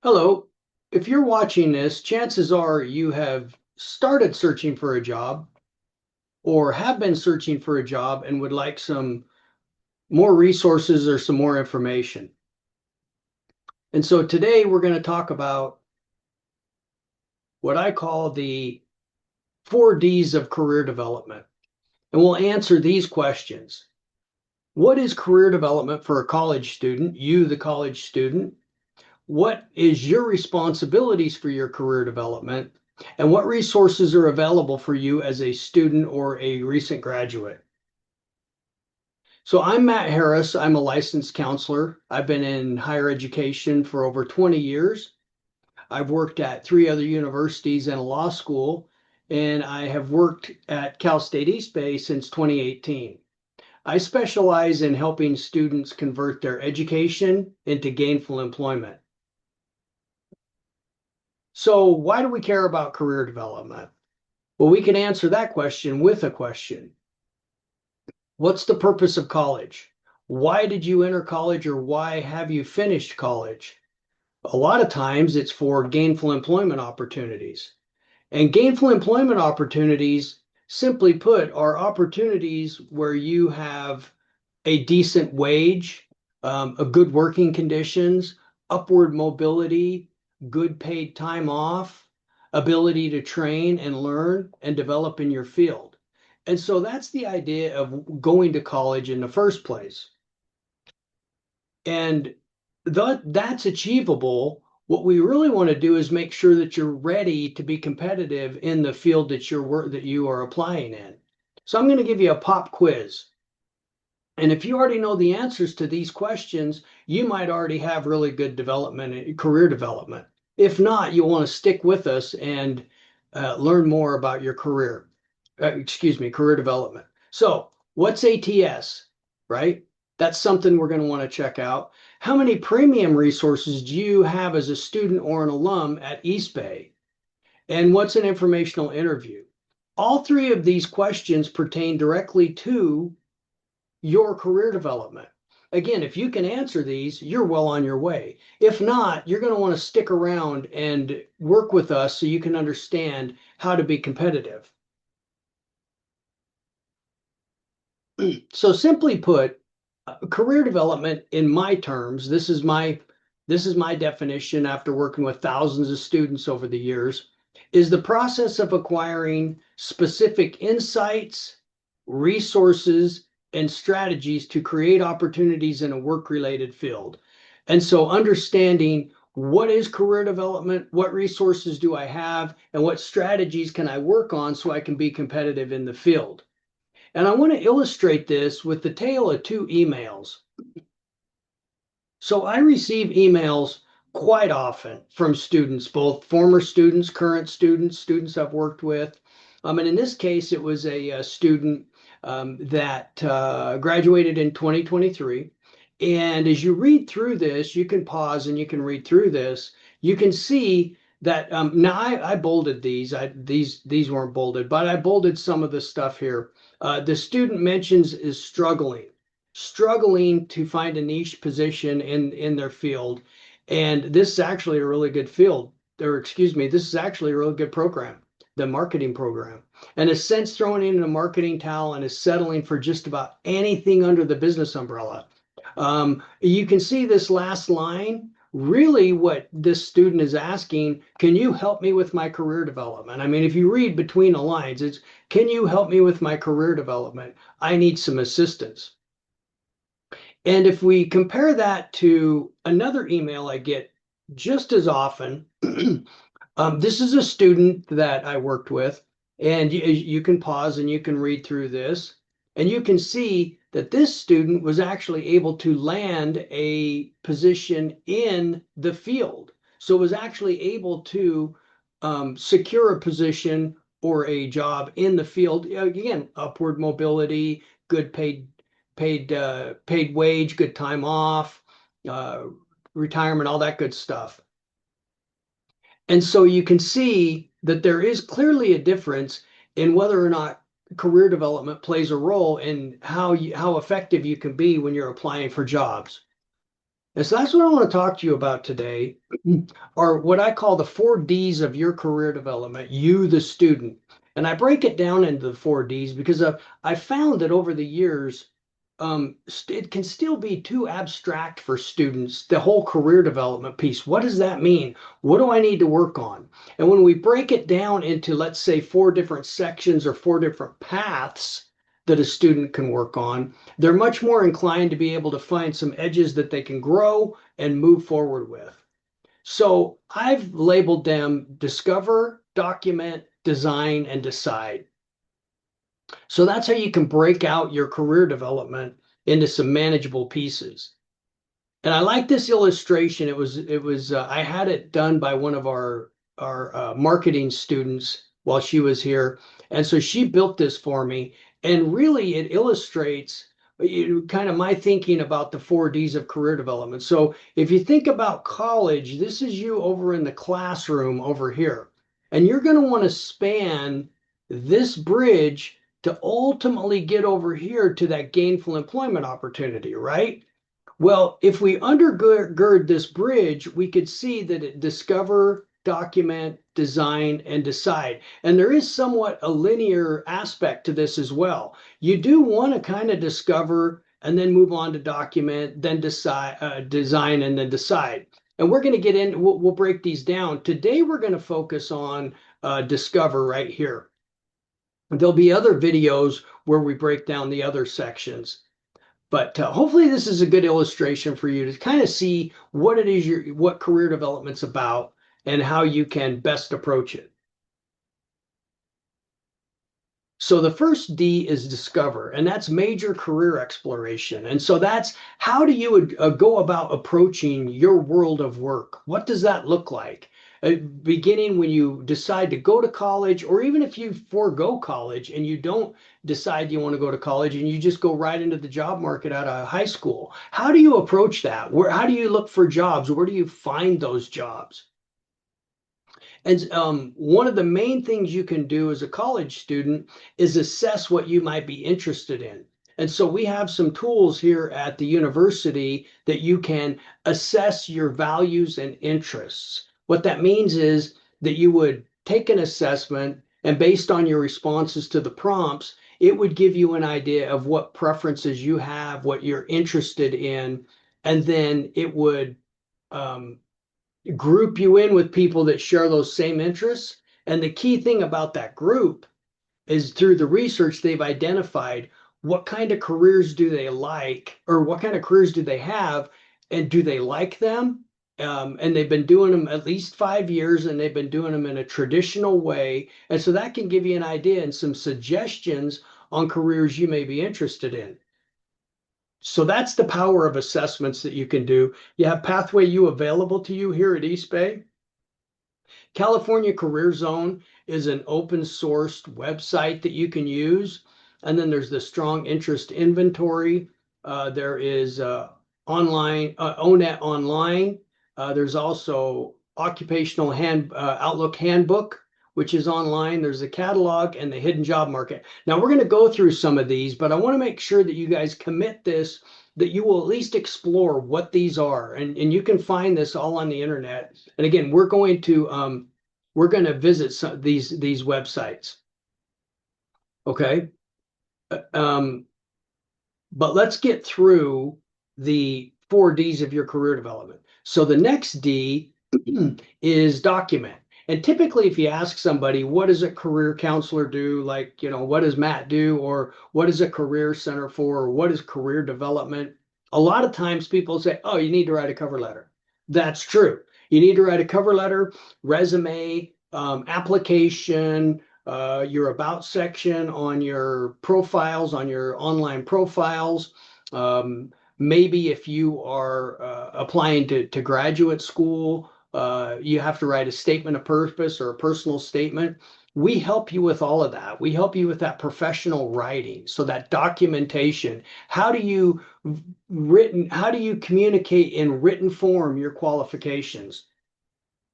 Hello. If you're watching this, chances are you have started searching for a job or have been searching for a job and would like some more resources or some more information. And so today we're going to talk about what I call the 4 Ds of career development. And we'll answer these questions. What is career development for a college student, you, the college student? What is your responsibilities for your career development? And what resources are available for you as a student or a recent graduate? So I'm Matt Harris. I'm a licensed counselor. I've been in higher education for over 20 years. I've worked at 3 other universities and a law school, and I have worked at Cal State East Bay since 2018. I specialize in helping students convert their education into gainful employment. So why do we care about career development? Well, we can answer that question with a question. What's the purpose of college? Why did you enter college or why have you finished college? A lot of times it's for gainful employment opportunities. And gainful employment opportunities, simply put, are opportunities where you have a decent wage, a good working conditions, upward mobility, good paid time off, ability to train and learn and develop in your field. And so that's the idea of going to college in the first place. And that's achievable. What we really want to do is make sure that you're ready to be competitive in the field that you are applying in. So I'm going to give you a pop quiz. And if you already know the answers to these questions, you might already have really good development, career development. If not, you'll want to stick with us and learn more about your career. Career development. So, what's ATS, right? That's something we're going to want to check out. How many premium resources do you have as a student or an alum at East Bay? And what's an informational interview? All three of these questions pertain directly to your career development. Again, if you can answer these, you're well on your way. If not, you're going to want to stick around and work with us so you can understand how to be competitive. So simply put, career development in my terms, this is my definition after working with thousands of students over the years, is the process of acquiring specific insights, resources, and strategies to create opportunities in a work-related field. And so understanding what is career development, what resources do I have, and what strategies can I work on so I can be competitive in the field. And I want to illustrate this with the tale of two emails. So I receive emails quite often from students, both former students, current students, students I've worked with. And in this case, it was a student that graduated in 2023. And as you read through this, you can pause and you can read through this. You can see that now I bolded these. These weren't bolded, but I bolded some of the stuff here. The student mentions is struggling to find a niche position in their field. And this is actually a really good field, or excuse me, this is actually a really good program, the marketing program. And has since thrown in a marketing towel and is settling for just about anything under the business umbrella. You can see this last line. Really, what this student is asking, can you help me with my career development? I mean, if you read between the lines, it's, can you help me with my career development? I need some assistance. And if we compare that to another email I get just as often, this is a student that I worked with, and you can pause and you can read through this, and you can see that this student was actually able to land a position in the field. So was actually able to secure a position or a job in the field. Again, upward mobility, good paid wage, good time off, uh, retirement, all that good stuff. And so you can see that there is clearly a difference in whether or not career development plays a role in how effective you can be when you're applying for jobs. And so that's what I want to talk to you about today, are what I call the 4 Ds of your career development, you, the student. And I break it down into the 4 Ds because I found that over the years, it can still be too abstract for students, the whole career development piece. What does that mean? What do I need to work on? And when we break it down into, let's say, 4 different sections or 4 different paths that a student can work on, they're much more inclined to be able to find some edges that they can grow and move forward with. So I've labeled them discover, document, design, and decide. So that's how you can break out your career development into some manageable pieces. And I like this illustration. It was I had it done by one of our marketing students while she was here, and so she built this for me. And really, it illustrates kind of my thinking about the 4 Ds of career development. So if you think about college, this is you over in the classroom over here, and you're going to want to span this bridge to ultimately get over here to that gainful employment opportunity, right? Well, if we undergird this bridge, we could see that it discover, document, design, and decide. And there is somewhat a linear aspect to this as well. You do want to kind of discover and then move on to document, then design, and then decide. And we're going to get in, we'll break these down. Today, we're going to focus on discover right here. There'll be other videos where we break down the other sections. But hopefully this is a good illustration for you to kind of see what it is what career development's about and how you can best approach it. So the first D is discover, and that's major career exploration. And so that's how do you go about approaching your world of work? What does that look like? Beginning when you decide to go to college, or even if you forego college and you don't decide you want to go to college and you just go right into the job market out of high school, how do you approach that? How do you look for jobs? Where do you find those jobs? And one of the main things you can do as a college student is assess what you might be interested in. And so we have some tools here at the university that you can assess your values and interests. What that means is that you would take an assessment, and based on your responses to the prompts, it would give you an idea of what preferences you have, what you're interested in, and then it would um, group you in with people that share those same interests. And the key thing about that group is through the research, they've identified what kind of careers do they like, or what kind of careers do they have, and do they like them? And they've been doing them at least 5 years, and they've been doing them in a traditional way. And so that can give you an idea and some suggestions on careers you may be interested in. So that's the power of assessments that you can do. You have Pathway U available to you here at East Bay. California Career Zone is an open sourced website that you can use. And then there's the strong interest inventory. There is ONET Online. There's also Occupational Outlook Handbook, which is online. There's the catalog and the hidden job market. Now we're going to go through some of these, but I want to make sure that you guys commit this, that you will at least explore what these are. And you can find this all on the internet. And again, we're going to visit these websites. Okay. But let's get through the 4 Ds of your career development. So the next D is document. And typically, if you ask somebody, what does a career counselor do? Like, what does Matt do? Or what is a career center for? Or what is career development? A lot of times people say, oh, you need to write a cover letter. That's true. You need to write a cover letter, resume, application, your about section on your profiles, on your online profiles. Maybe if you are applying to graduate school, you have to write a statement of purpose or a personal statement. We help you with all of that. We help you with that professional writing. So that documentation, how do you communicate in written form your qualifications?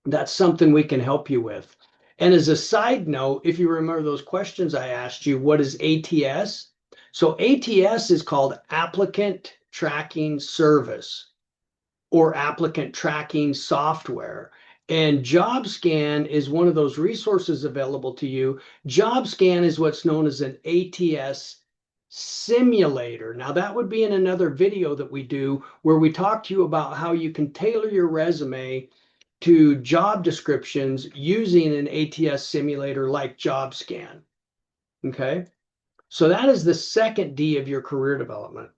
That's something we can help you with. And as a side note, if you remember those questions I asked you, what is ATS? So ATS is called Applicant Tracking Service. or applicant tracking software. And JobScan is one of those resources available to you. JobScan is what's known as an ATS simulator. Now, that would be in another video that we do where we talk to you about how you can tailor your resume to job descriptions using an ATS simulator like JobScan. Okay, so that is the second D of your career development.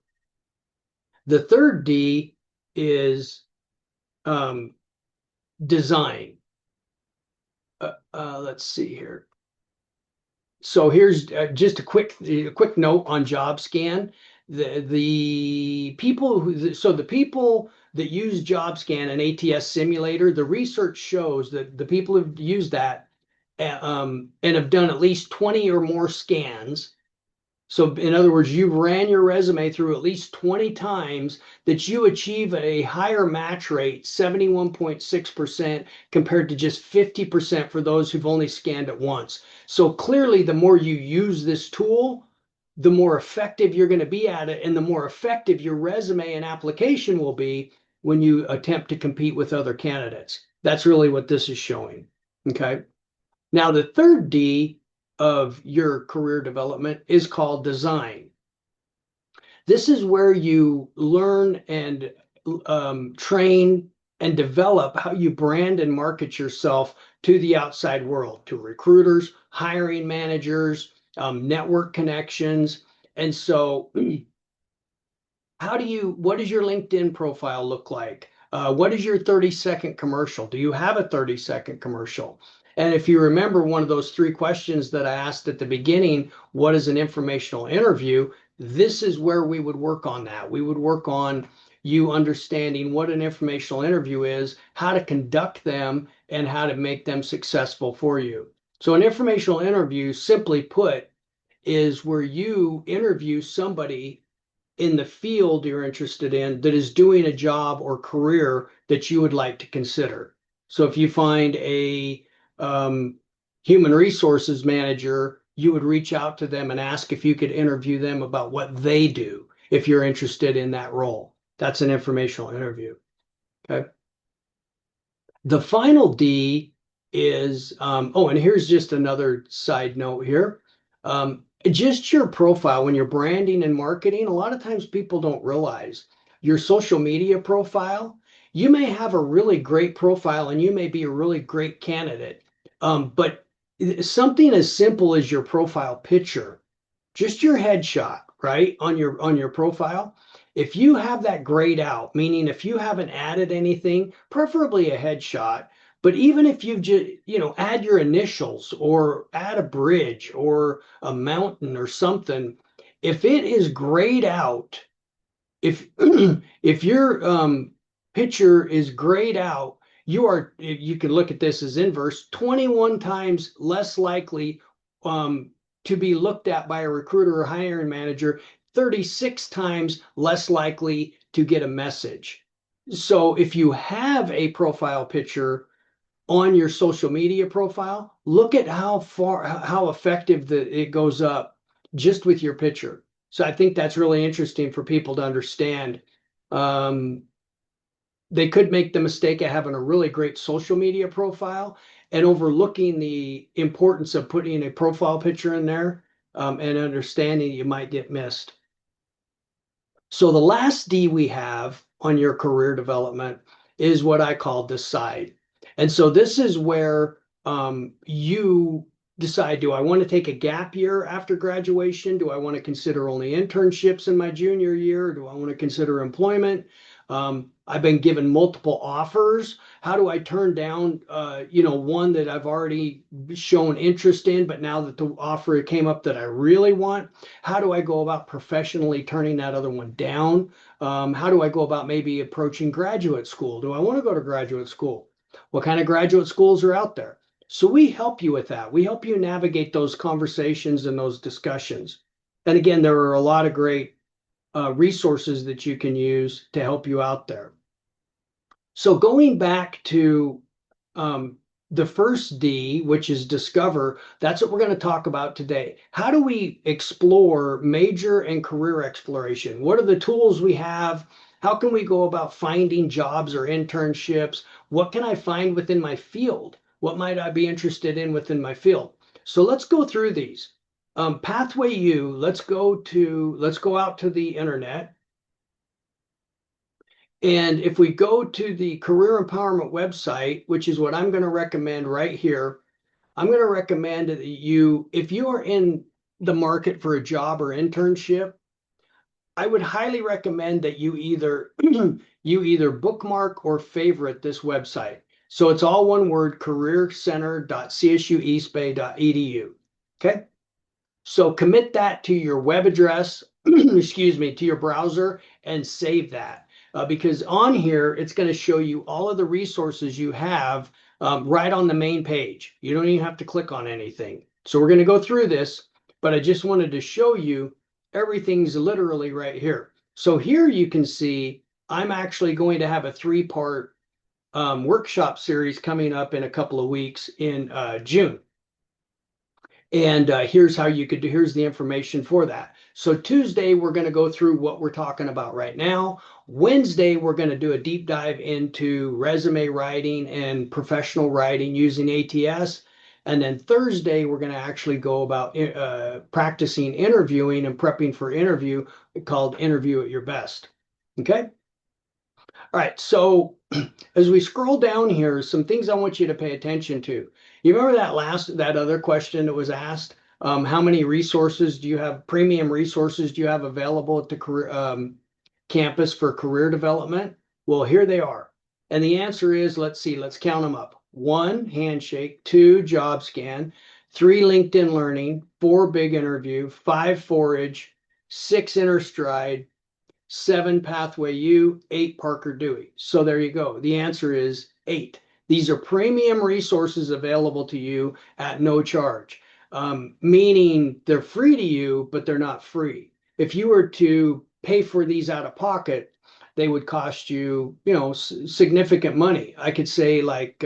The third D is design. Let's see here. So here's just a quick note on JobScan. The people that use JobScan and ATS Simulator, the research shows that the people who've used that and have done at least 20 or more scans. So in other words, you've ran your resume through at least 20 times, that you achieve a higher match rate, 71.6% compared to just 50% for those who've only scanned it once. So clearly, the more you use this tool, the more effective you're going to be at it, and the more effective your resume and application will be when you attempt to compete with other candidates. That's really what this is showing. Okay. Now, the third D of your career development is called design. This is where you learn and train and develop how you brand and market yourself to the outside world, to recruiters, hiring managers, network connections. And so what does your LinkedIn profile look like? What is your 30-second commercial? Do you have a 30-second commercial? And if you remember one of those three questions that I asked at the beginning, what is an informational interview? This is where we would work on that. We would work on you understanding what an informational interview is, how to conduct them, and how to make them successful for you. So an informational interview, simply put, is where you interview somebody in the field you're interested in that is doing a job or career that you would like to consider. So if you find a human resources manager, you would reach out to them and ask if you could interview them about what they do if you're interested in that role. That's an informational interview. Okay. The final D is, and here's just another side note here. Just your profile, when you're branding and marketing, a lot of times people don't realize your social media profile. You may have a really great profile and you may be a really great candidate. But something as simple as your profile picture, just your headshot, right, on your profile. If you have that grayed out, meaning if you haven't added anything, preferably a headshot, but even if you just, add your initials or add a bridge or a mountain or something, if it is grayed out, if if your picture is grayed out, you can look at this as inverse, 21 times less likely to be looked at by a recruiter or hiring manager, 36 times less likely to get a message. So if you have a profile picture on your social media profile, look at how effective it goes up just with your picture. So I think that's really interesting for people to understand. They could make the mistake of having a really great social media profile and overlooking the importance of putting a profile picture in there, and understanding you might get missed. So the last D we have on your career development is what I call decide. And so this is where you decide, do I want to take a gap year after graduation? Do I want to consider only internships in my junior year? Do I want to consider employment? I've been given multiple offers. How do I turn down, one that I've already shown interest in, but now that the offer came up that I really want, how do I go about professionally turning that other one down? How do I go about maybe approaching graduate school? Do I want to go to graduate school? What kind of graduate schools are out there? So we help you with that. We help you navigate those conversations and those discussions. And again, there are a lot of great resources that you can use to help you out there. So going back to the first D, which is discover, that's what we're going to talk about today. How do we explore major and career exploration? What are the tools we have? How can we go about finding jobs or internships? What can I find within my field? What might I be interested in within my field? So let's go through these. Pathway U, let's go out to the internet. And if we go to the career empowerment website, which is what I'm going to recommend right here, I'm going to recommend that if you are in the market for a job or internship, I would highly recommend that you either you either bookmark or favorite this website. So it's all one word, careercenter.csueastbay.edu. Okay. So commit that to your web address, excuse me, to your browser and save that. Because on here, it's going to show you all of the resources you have right on the main page. You don't even have to click on anything. So we're going to go through this, but I just wanted to show you everything's literally right here. So here you can see I'm actually going to have a 3-part workshop series coming up in a couple of weeks in June. And here's how you could do, here's the information for that. So Tuesday, we're going to go through what we're talking about right now. Wednesday, we're going to do a deep dive into resume writing and professional writing using ATS. And then Thursday, we're going to actually go about practicing interviewing and prepping for interview called Interview at Your Best. Okay. All right. So as we scroll down here, some things I want you to pay attention to. You remember that other question that was asked? How many resources do you have, premium resources do you have available at the career campus for career development? Well, here they are. And the answer is, let's see, let's count them up. 1, Handshake, 2, Job Scan, 3, LinkedIn Learning, 4, Big Interview, 5, Forage, 6, InnerStride, 7, Pathway U, 8, Parker Dewey. So there you go. The answer is 8. These are premium resources available to you at no charge, meaning they're free to you, but they're not free. If you were to pay for these out of pocket, they would cost you, significant money. I could say like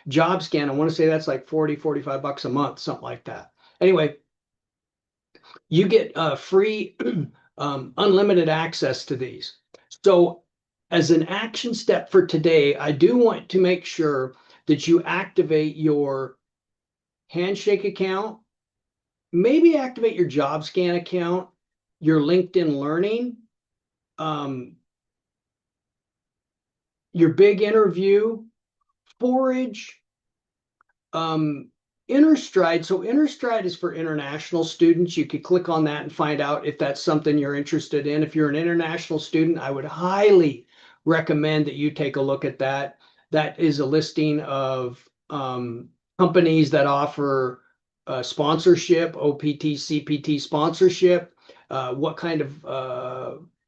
Job Scan, I want to say that's like 40, 45 bucks a month, something like that. Anyway, you get free unlimited access to these. So as an action step for today, I do want to make sure that you activate your Handshake account, maybe activate your Job Scan account, your LinkedIn Learning, your Big Interview, Forage, InnerStride. So InnerStride is for international students. You could click on that and find out if that's something you're interested in. If you're an international student, I would highly recommend that you take a look at that. That is a listing of companies that offer sponsorship, OPT, CPT sponsorship, what kind of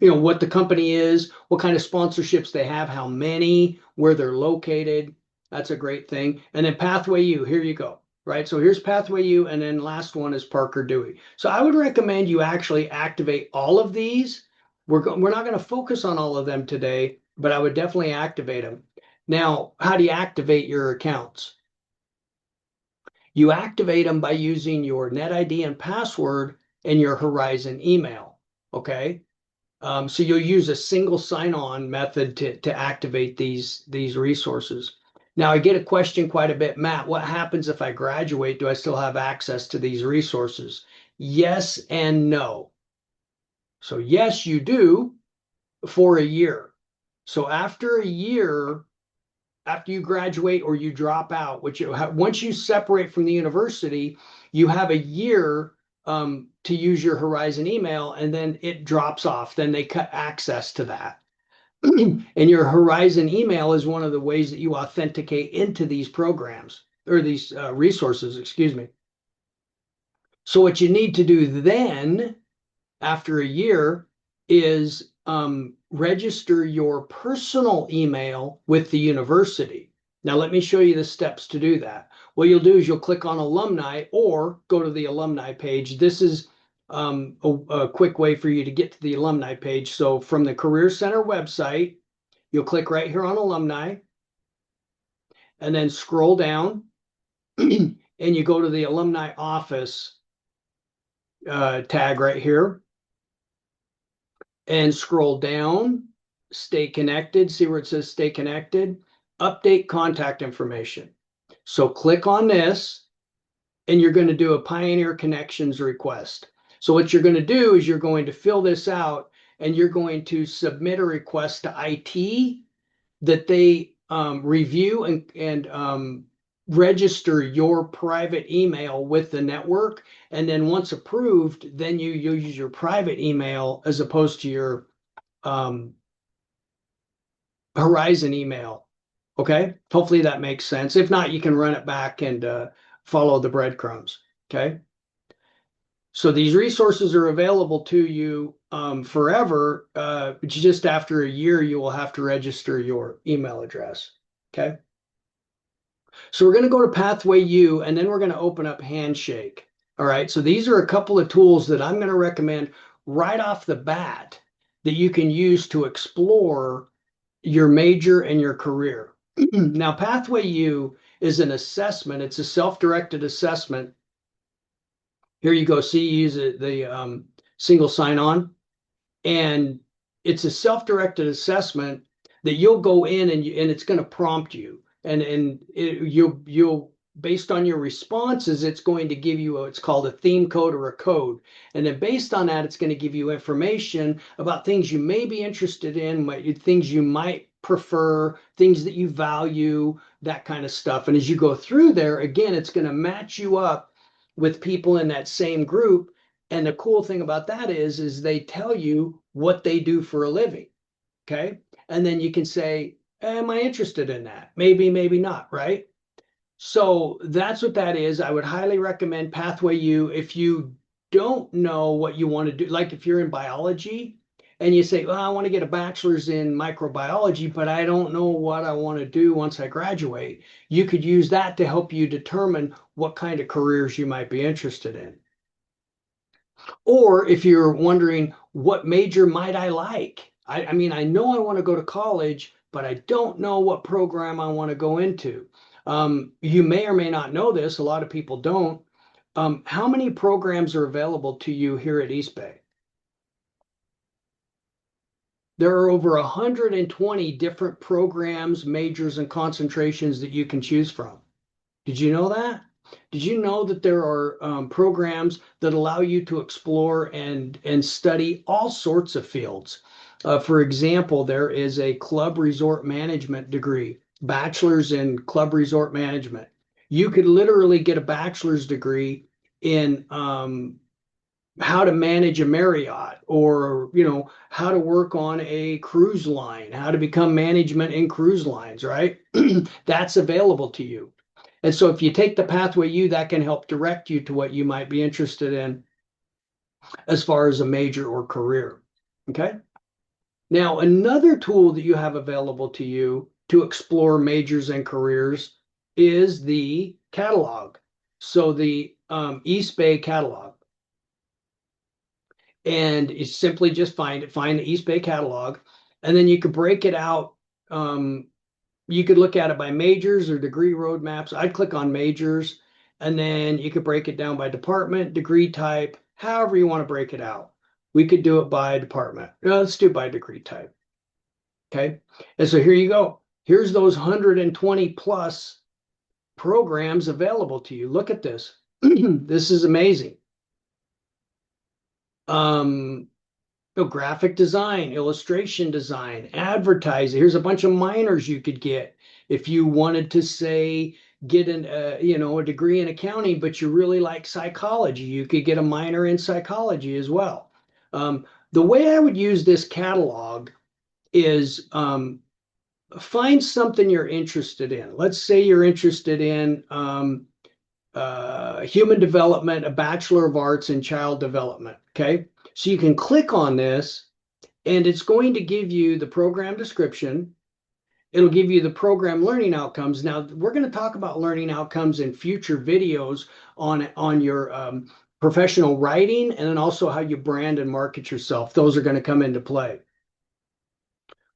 what the company is, what kind of sponsorships they have, how many, where they're located. That's a great thing. And then Pathway U, here you go. Right, so here's Pathway U, and then last one is Parker Dewey. So I would recommend you actually activate all of these. We're not going to focus on all of them today, but I would definitely activate them. Now, how do you activate your accounts? You activate them by using your NetID and password and your Horizon email. Okay, so you'll use a single sign-on method to activate these resources. Now, I get a question quite a bit, Matt, what happens if I graduate? Do I still have access to these resources? Yes and no. So yes, you do for a year. So after a year, after you graduate or you drop out, once you separate from the university, you have a year to use your Horizon email, and then it drops off. Then they cut access to that. And your Horizon email is one of the ways that you authenticate into these programs or these resources, excuse me. So what you need to do then, after a year, is register your personal email with the university. Now, let me show you the steps to do that. What you'll do is you'll click on alumni or go to the alumni page. This is a quick way for you to get to the alumni page. So from the Career Center website, you'll click right here on alumni and then scroll down and you go to the alumni office tag right here and scroll down, stay connected. See where it says stay connected? Update contact information. So click on this and you're going to do a Pioneer Connections request. So what you're going to do is you're going to fill this out and you're going to submit a request to IT that they review and register your private email with the network. And then once approved, then you use your private email as opposed to your um, Horizon email. Okay. Hopefully that makes sense. If not, you can run it back and follow the breadcrumbs. Okay. So these resources are available to you forever. Just after a year, you will have to register your email address. Okay. So we're going to go to Pathway U and then we're going to open up Handshake. All right. So these are a couple of tools that I'm going to recommend right off the bat that you can use to explore your major and your career. Now, Pathway U is an assessment. It's a self-directed assessment. Here you go. See, you use the single sign-on, and it's a self-directed assessment that you'll go in and it's going to prompt you, and you'll based on your responses, it's going to give you it's called a theme code or a code, and then based on that, it's going to give you information about things you may be interested in, things you might prefer, things that you value, that kind of stuff. And as you go through there, again, it's going to match you up with people in that same group. And the cool thing about that is they tell you what they do for a living. Okay. And then you can say, am I interested in that? Maybe, maybe not. Right. So that's what that is. I would highly recommend Pathway U if you don't know what you want to do. Like if you're in biology and you say, well, I want to get a bachelor's in microbiology, but I don't know what I want to do once I graduate. You could use that to help you determine what kind of careers you might be interested in. Or if you're wondering, what major might I like? I mean, I know I want to go to college, but I don't know what program I want to go into. You may or may not know this, a lot of people don't. How many programs are available to you here at East Bay? There are over 120 different programs, majors, and concentrations that you can choose from. Did you know that? Did you know that there are programs that allow you to explore and study all sorts of fields? For example, there is a club resort management degree, bachelor's in club resort management. You could literally get a bachelor's degree in how to manage a Marriott, or how to work on a cruise line, how to become management in cruise lines, right? That's available to you. And so if you take the Pathway U, that can help direct you to what you might be interested in as far as a major or career. Okay. Now, another tool that you have available to you to explore majors and careers is the catalog. So the East Bay catalog. And it's simply just find the East Bay catalog, and then you could break it out. You could look at it by majors or degree roadmaps. I'd click on majors, and then you could break it down by department, degree type, however you want to break it out. We could do it by department. No, let's do it by degree type. Okay. And so here you go. Here's those 120 plus programs available to you. Look at this. This is amazing. Graphic design, illustration design, advertising. Here's a bunch of minors you could get if you wanted to say get a degree in accounting, but you really like psychology. You could get a minor in psychology as well. The way I would use this catalog is find something you're interested in. Let's say you're interested in human development, a Bachelor of Arts in child development. Okay. So you can click on this and it's going to give you the program description. It'll give you the program learning outcomes. Now, we're going to talk about learning outcomes in future videos on your professional writing, and then also how you brand and market yourself. Those are going to come into play.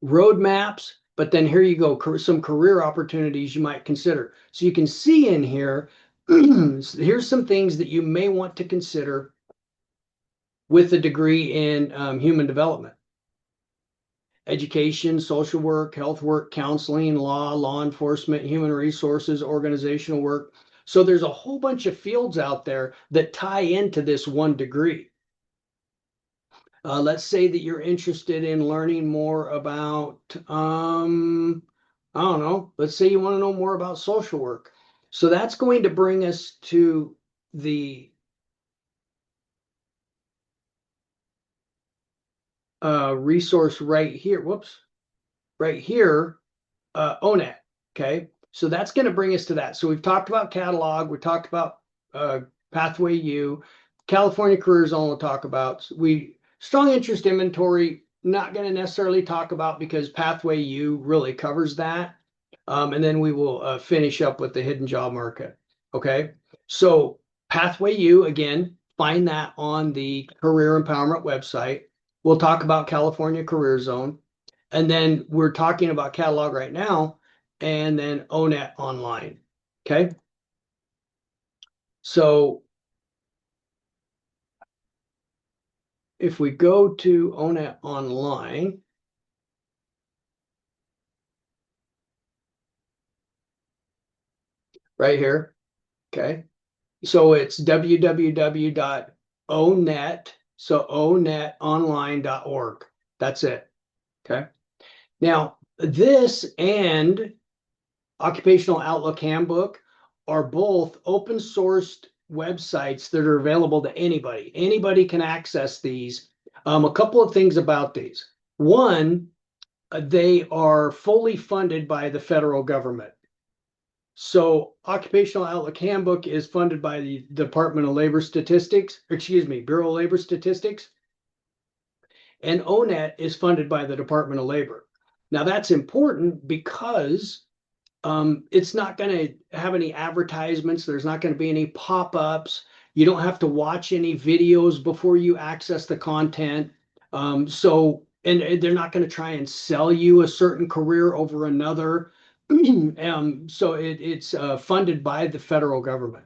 Roadmaps, but then here you go, some career opportunities you might consider. So you can see in here, here's some things that you may want to consider with a degree in human development. education, social work, health work, counseling, law enforcement, human resources, organizational work. So there's a whole bunch of fields out there that tie into this one degree. Let's say that you're interested in learning more about, I don't know, let's say you want to know more about social work. So that's going to bring us to the resource right here. Whoops, right here, ONET. Okay, so that's going to bring us to that. So we've talked about catalog. We talked about Pathway U, California Career Zone. We'll talk about strong interest inventory. Not going to necessarily talk about because Pathway U really covers that. And then we will finish up with the hidden job market. Okay, so Pathway U, again, find that on the Career Empowerment website. We'll talk about California Career Zone. And then we're talking about catalog right now, and then ONET online. Okay. So if we go to ONET online, right here. Okay. So it's www.onet, so onetonline.org. That's it. Okay. Now, this and Occupational Outlook Handbook are both open sourced websites that are available to anybody. Anybody can access these. A couple of things about these. One, they are fully funded by the federal government. So Occupational Outlook Handbook is funded by the Department of Labor Statistics, Bureau of Labor Statistics, and ONET is funded by the Department of Labor. Now that's important because it's not going to have any advertisements. There's not going to be any pop-ups. You don't have to watch any videos before you access the content. And they're not going to try and sell you a certain career over another. So it's funded by the federal government.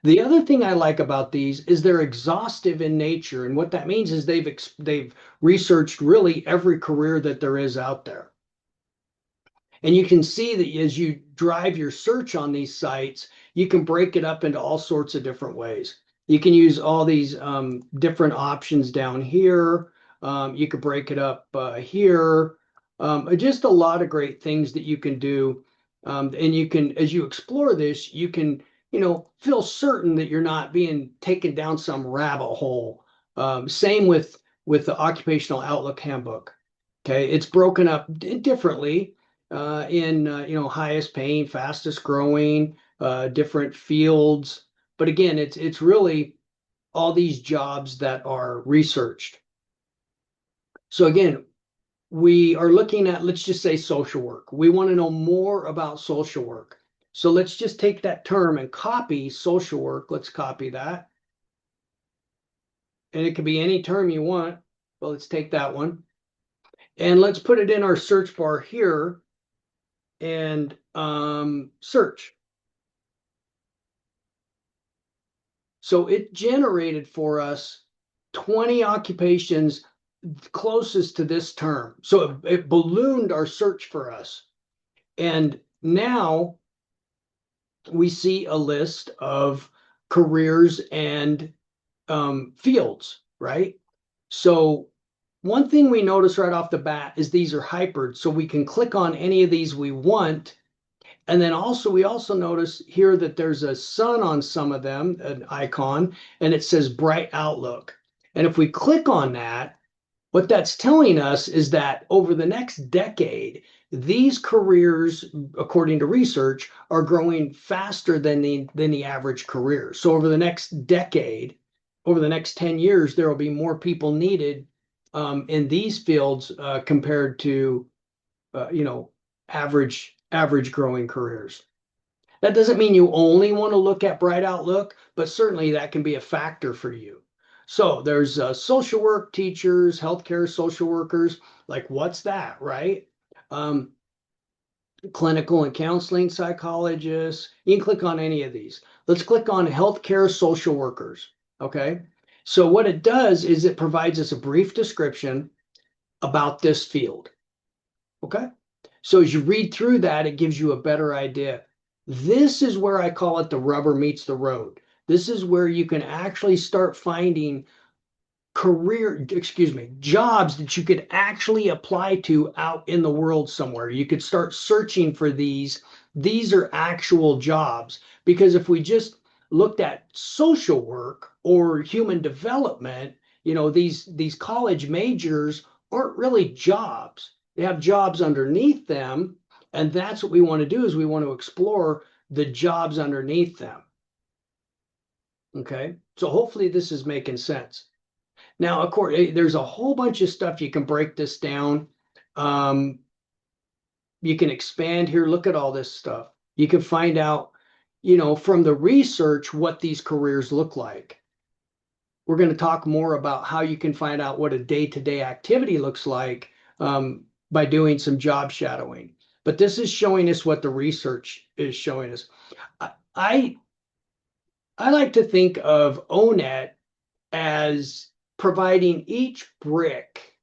The other thing I like about these is they're exhaustive in nature, and what that means is they've researched really every career that there is out there. And you can see that as you drive your search on these sites, you can break it up into all sorts of different ways. You can use all these different options down here. You could break it up here. Just a lot of great things that you can do. And you can, as you explore this, you can, feel certain that you're not being taken down some rabbit hole. Same with the Occupational Outlook Handbook. Okay, it's broken up differently in highest paying, fastest growing, different fields. But again, it's really all these jobs that are researched. So again, we are looking at, let's just say, social work. We want to know more about social work. So let's just take that term and copy social work. Let's copy that. And it could be any term you want. Well, let's take that one. And let's put it in our search bar here and search. So it generated for us 20 occupations closest to this term. So it ballooned our search for us. And now we see a list of careers and fields, right? So one thing we notice right off the bat is these are hypered. So we can click on any of these we want. And then we also notice here that there's a sun on some of them, an icon, and it says bright outlook. And if we click on that, what that's telling us is that over the next decade, these careers, according to research, are growing faster than the average career. So over the next decade, over the next 10 years, there will be more people needed in these fields compared to average growing careers. That doesn't mean you only want to look at bright outlook, but certainly that can be a factor for you. So there's social work teachers, healthcare social workers. Like, what's that, right? Clinical and counseling psychologists. You can click on any of these. Let's click on healthcare social workers. Okay. So what it does is it provides us a brief description about this field. Okay. So as you read through that, it gives you a better idea. This is where I call it the rubber meets the road. This is where you can actually start finding jobs that you could actually apply to out in the world somewhere. You could start searching for these. These are actual jobs. Because if we just looked at social work or human development, these college majors aren't really jobs. They have jobs underneath them. And that's what we want to do is we want to explore the jobs underneath them. Okay. So hopefully this is making sense. Now, of course, there's a whole bunch of stuff you can break this down. Um, you can expand here. Look at all this stuff. You can find out, from the research what these careers look like. We're going to talk more about how you can find out what a day-to-day activity looks like by doing some job shadowing. But this is showing us what the research is showing us. I I like to think of ONET as providing each brick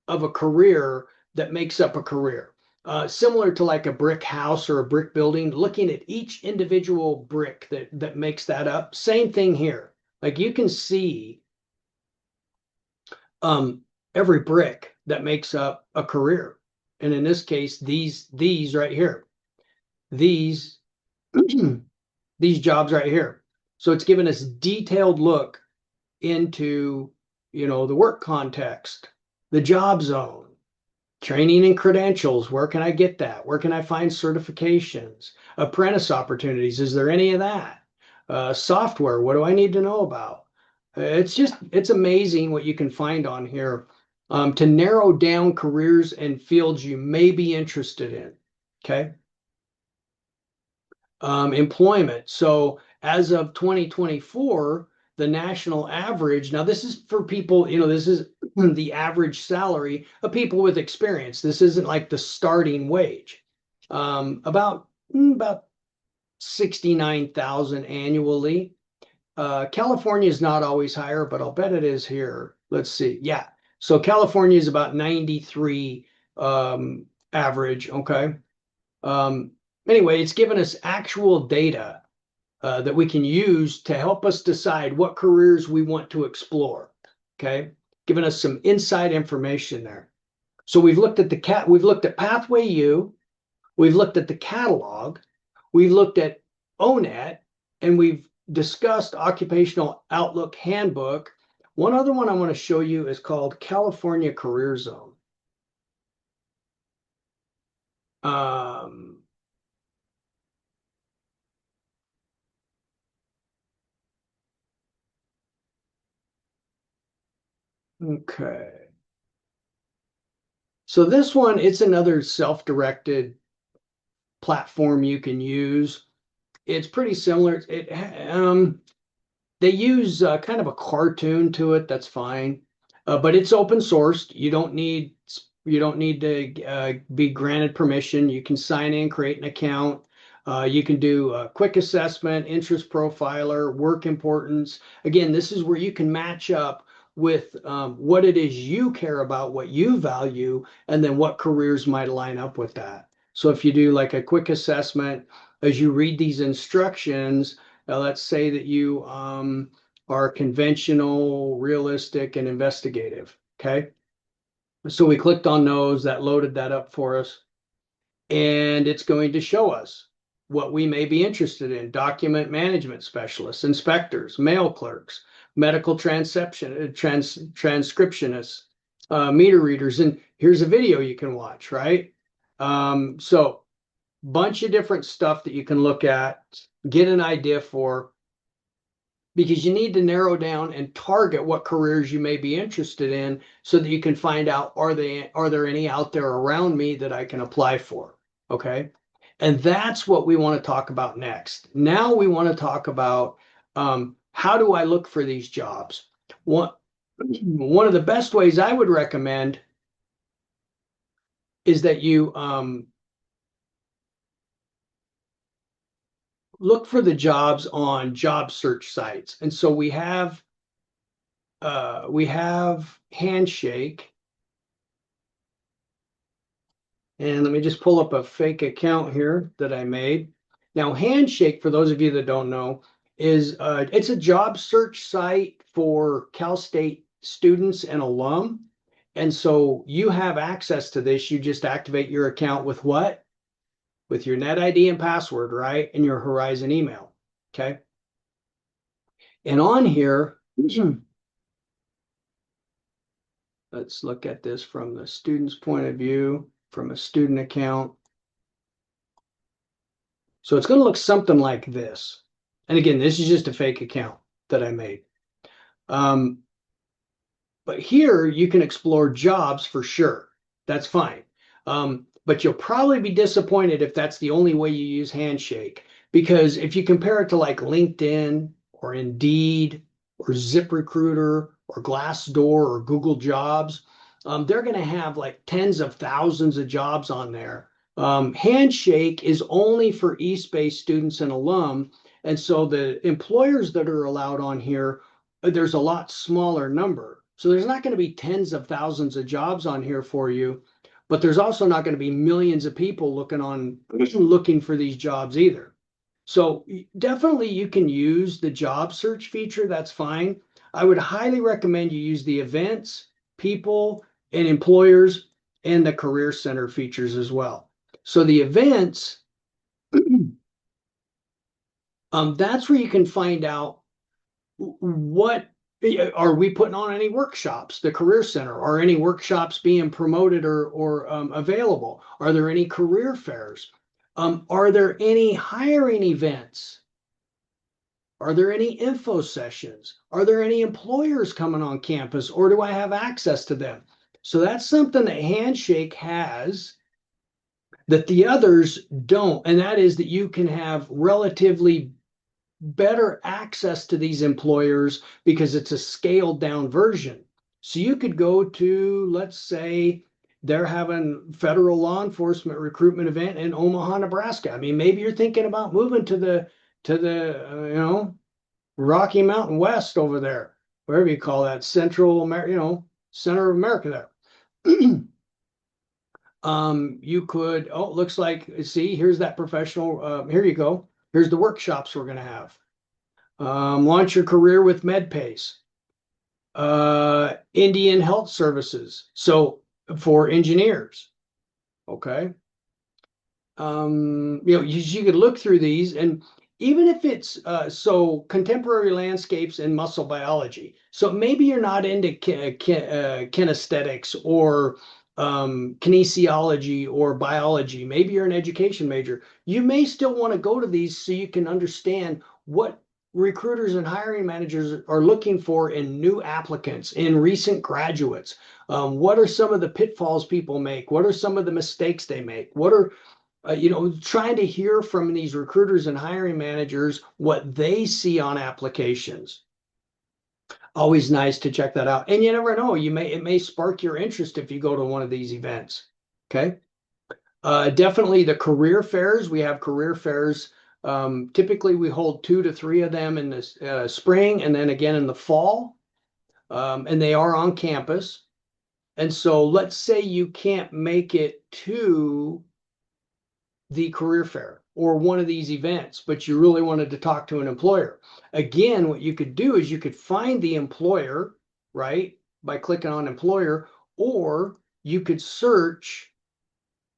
of a career that makes up a career. Similar to like a brick house or a brick building, looking at each individual brick that makes that up. Same thing here. Like you can see um, every brick that makes up a career. And in this case, these right here, these these jobs right here. So it's given us detailed look into, the work context, the job zone, training and credentials. Where can I get that? Where can I find certifications? Apprentice opportunities. Is there any of that? Software. What do I need to know about? It's amazing what you can find on here to narrow down careers and fields you may be interested in. Okay. Employment. So as of 2024, the national average, now this is for people, this is the average salary of people with experience. This isn't like the starting wage. About 69,000 annually. California is not always higher, but I'll bet it is here. Let's see. Yeah. So California is about 93 average. Okay. Um, anyway, it's given us actual data that we can use to help us decide what careers we want to explore. Okay, giving us some inside information there. So we've looked at Pathway U, we've looked at the catalog, we've looked at ONET, and we've discussed Occupational Outlook Handbook. One other one I want to show you is called California Career Zone. Um, okay. So this one, it's another self-directed platform you can use. It's pretty similar. They use kind of a cartoon to it. That's fine, but it's open sourced. You don't need to be granted permission. You can sign in, create an account. You can do a quick assessment, interest profiler, work importance. Again, this is where you can match up with what it is you care about, what you value, and then what careers might line up with that. So if you do like a quick assessment, as you read these instructions, let's say that you are conventional, realistic, and investigative. Okay. So we clicked on those, that loaded that up for us, and it's going to show us what we may be interested in: document management specialists, inspectors, mail clerks, medical transcriptionists, meter readers, and here's a video you can watch, right? So bunch of different stuff that you can look at, get an idea for, because you need to narrow down and target what careers you may be interested in so that you can find out, are there any out there around me that I can apply for? Okay. And that's what we want to talk about next. Now we want to talk about how do I look for these jobs? One of the best ways I would recommend is that you look for the jobs on job search sites. And so we have Handshake. And let me just pull up a fake account here that I made. Now, Handshake, for those of you that don't know, is it's a job search site for Cal State students and alum. And so you have access to this. You just activate your account with what? With your net ID and password, right? And your Horizon email. Okay. And on here, let's look at this from the student's point of view, from a student account. So it's going to look something like this. And again, this is just a fake account that I made. Um, but here you can explore jobs for sure. That's fine. But you'll probably be disappointed if that's the only way you use Handshake. Because if you compare it to like LinkedIn or Indeed or ZipRecruiter or Glassdoor or Google Jobs, they're going to have like tens of thousands of jobs on there. Handshake is only for East Bay students and alum. And so the employers that are allowed on here, there's a lot smaller number. So there's not going to be tens of thousands of jobs on here for you, but there's also not going to be millions of people looking for these jobs either. So definitely you can use the job search feature. That's fine. I would highly recommend you use the events, people, and employers and the career center features as well. So the events, that's where you can find out what are we putting on any workshops, the career center, are any workshops being promoted or available? Are there any career fairs? Are there any hiring events? Are there any info sessions? Are there any employers coming on campus, or do I have access to them? So that's something that Handshake has that the others don't, and that is that you can have relatively better access to these employers because it's a scaled down version. So you could go to, let's say, they're having federal law enforcement recruitment event in Omaha, Nebraska. I mean, maybe you're thinking about moving to the Rocky Mountain West over there, wherever you call that, Central America, center of America there. You could, oh, it looks like, see, here's that professional, here you go. Here's the workshops we're going to have. Launch your career with MedPace. Indian Health Services. So for engineers, okay. You could look through these, and even if it's so contemporary landscapes and muscle biology. So maybe you're not into kinesthetics or kinesiology or biology. Maybe you're an education major. You may still want to go to these so you can understand what recruiters and hiring managers are looking for in new applicants, in recent graduates. What are some of the pitfalls people make? What are some of the mistakes they make? What are trying to hear from these recruiters and hiring managers what they see on applications. Always nice to check that out. And you never know, it may spark your interest if you go to one of these events. Okay. Definitely the career fairs. We have career fairs. Typically we hold 2 to 3 of them in the spring and then again in the fall. And they are on campus. And so let's say you can't make it to the career fair or one of these events, but you really wanted to talk to an employer. Again, what you could do is you could find the employer, right, by clicking on employer, or you could search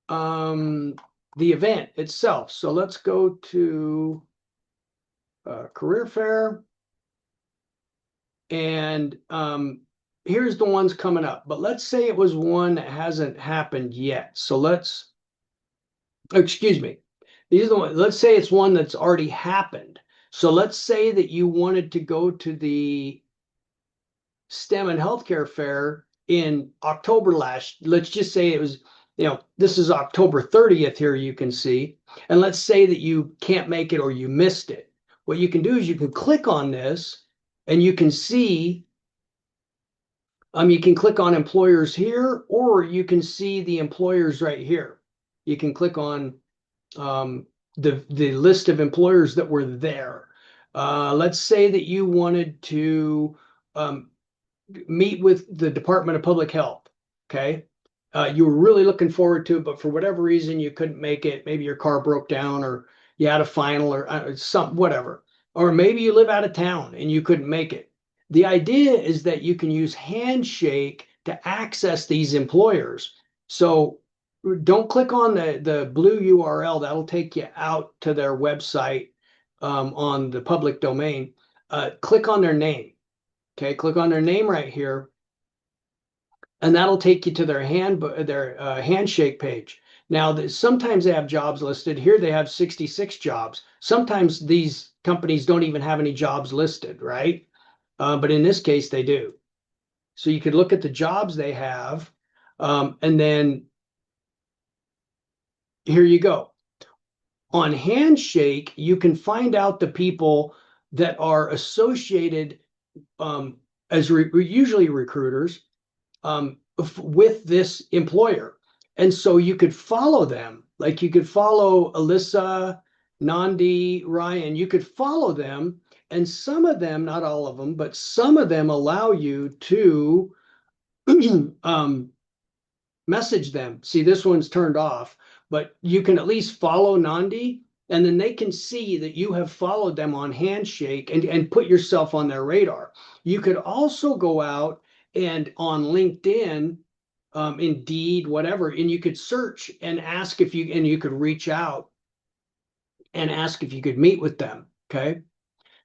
the event itself. So let's go to career fair, and here's the ones coming up. But let's say it was one that hasn't happened yet. So excuse me. These are the ones. Let's say it's one that's already happened. So let's say that you wanted to go to the STEM and healthcare fair in October let's just say it was, this is October 30th here, you can see. And let's say that you can't make it or you missed it. What you can do is you can click on this and you can see, you can click on employers here, or you can see the employers right here. You can click on the list of employers that were there. Let's say that you wanted to meet with the Department of Public Health. Okay. You were really looking forward to it, but for whatever reason you couldn't make it. Maybe your car broke down, or you had a final, or some whatever. Or maybe you live out of town and you couldn't make it. The idea is that you can use Handshake to access these employers. So don't click on the blue URL. That'll take you out to their website on the public domain. Click on their name. Okay, click on their name right here, and that'll take you to their Handshake page. Now, sometimes they have jobs listed. Here they have 66 jobs. Sometimes these companies don't even have any jobs listed, right? But in this case, they do. So you could look at the jobs they have, and then here you go. On Handshake, you can find out the people that are associated as usually recruiters with this employer. And so you could follow them. Like you could follow Alyssa, Nandi, Ryan. You could follow them. And some of them, not all of them, but some of them allow you to message them. See, this one's turned off, but you can at least follow Nandi, and then they can see that you have followed them on Handshake and put yourself on their radar. You could also go out and on LinkedIn, Indeed, whatever, and you could search and ask if you, and you could reach out and ask if you could meet with them. Okay.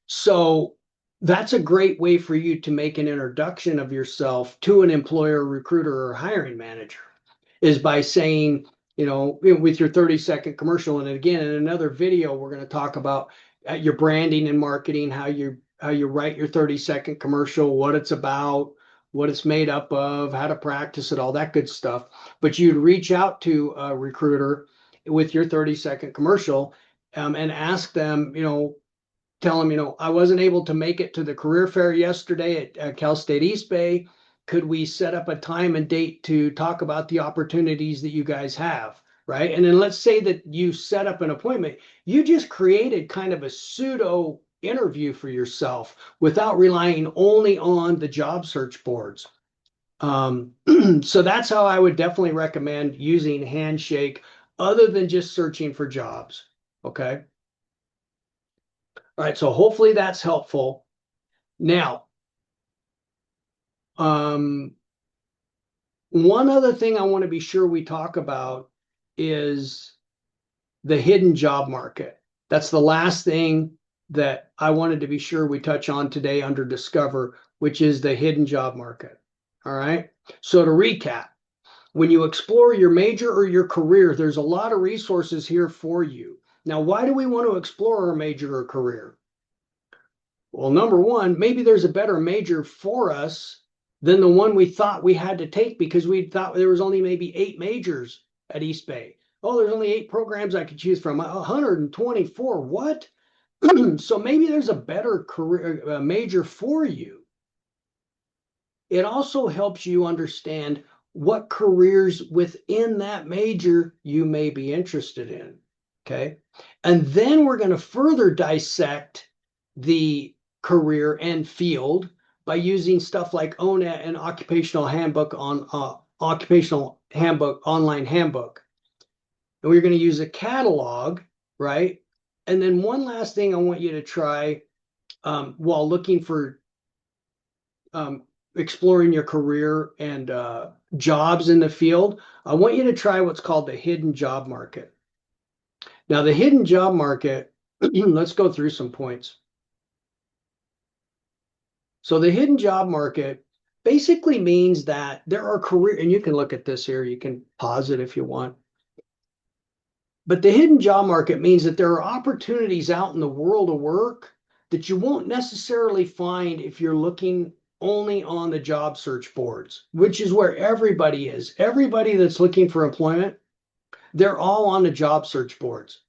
So that's a great way for you to make an introduction of yourself to an employer, recruiter, or hiring manager, is by saying, with your 30-second commercial. And again, in another video, we're going to talk about your branding and marketing, how you write your 30-second commercial, what it's about, what it's made up of, how to practice it, all that good stuff. But you'd reach out to a recruiter with your 30-second commercial and ask them, tell them, I wasn't able to make it to the career fair yesterday at Cal State East Bay. Could we set up a time and date to talk about the opportunities that you guys have, right? And then let's say that you set up an appointment. You just created kind of a pseudo interview for yourself without relying only on the job search boards. So that's how I would definitely recommend using Handshake, other than just searching for jobs. Okay. All right, so hopefully that's helpful. Now, one other thing I want to be sure we talk about is the hidden job market. That's the last thing that I wanted to be sure we touch on today under Discover, which is the hidden job market. All right, so to recap, when you explore your major or your career, there's a lot of resources here for you. Now, why do we want to explore our major or career? Well, number one, maybe there's a better major for us than the one we thought we had to take, because we thought there was only maybe 8 majors at East Bay. Oh, there's only 8 programs I could choose from. 124, what? So maybe there's a better career major for you. It also helps you understand what careers within that major you may be interested in. Okay. And then we're going to further dissect the career and field by using stuff like ONET and Occupational Handbook online handbook. And we're going to use a catalog, right? And then one last thing I want you to try while looking for exploring your career and jobs in the field, I want you to try what's called the hidden job market. Now, the hidden job market, let's go through some points. So the hidden job market basically means that there are and you can look at this here, you can pause it if you want. But the hidden job market means that there are opportunities out in the world of work that you won't necessarily find if you're looking only on the job search boards, which is where everybody is. Everybody that's looking for employment, they're all on the job search boards.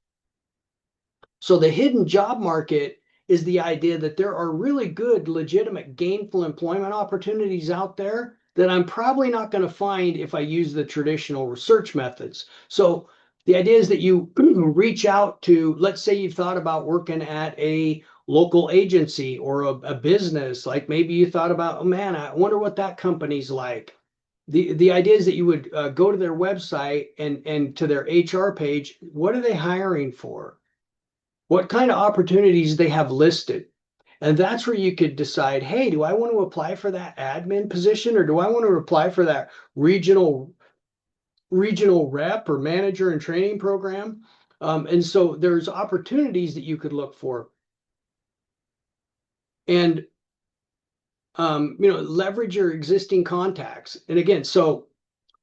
So the hidden job market is the idea that there are really good, legitimate, gainful employment opportunities out there that I'm probably not going to find if I use the traditional research methods. So the idea is that you reach out to, let's say you've thought about working at a local agency or a business, like maybe you thought about, oh man, I wonder what that company's like. the idea is that you would go to their website and to their HR page. What are they hiring for? What kind of opportunities they have listed? And that's where you could decide, hey, do I want to apply for that admin position, or do I want to apply for that regional rep or manager and training program? And so there's opportunities that you could look for. And leverage your existing contacts. And again, so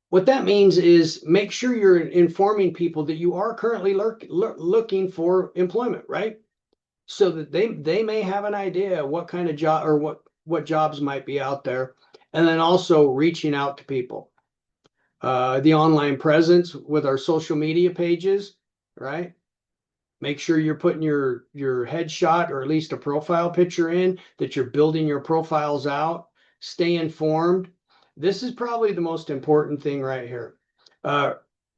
what that means is make sure you're informing people that you are currently looking for employment, right? So that they may have an idea what kind of job or what jobs might be out there, and then also reaching out to people. The online presence with our social media pages, right? Make sure you're putting your headshot or at least a profile picture in, that you're building your profiles out. Stay informed. This is probably the most important thing right here.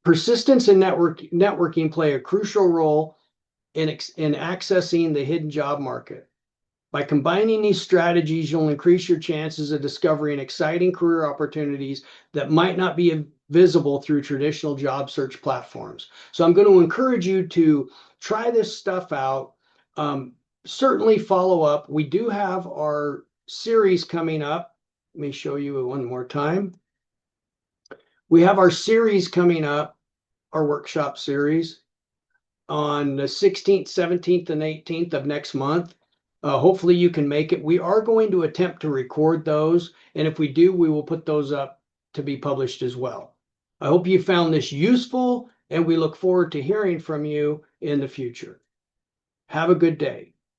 Persistence and networking play a crucial role in accessing the hidden job market. By combining these strategies, you'll increase your chances of discovering exciting career opportunities that might not be visible through traditional job search platforms. So I'm going to encourage you to try this stuff out. Certainly follow up. We do have our series coming up. Let me show you one more time. We have our series coming up, our workshop series, on the 16th, 17th, and 18th of next month. Hopefully you can make it. We are going to attempt to record those, and if we do, we will put those up to be published as well. I hope you found this useful, and we look forward to hearing from you in the future. Have a good day.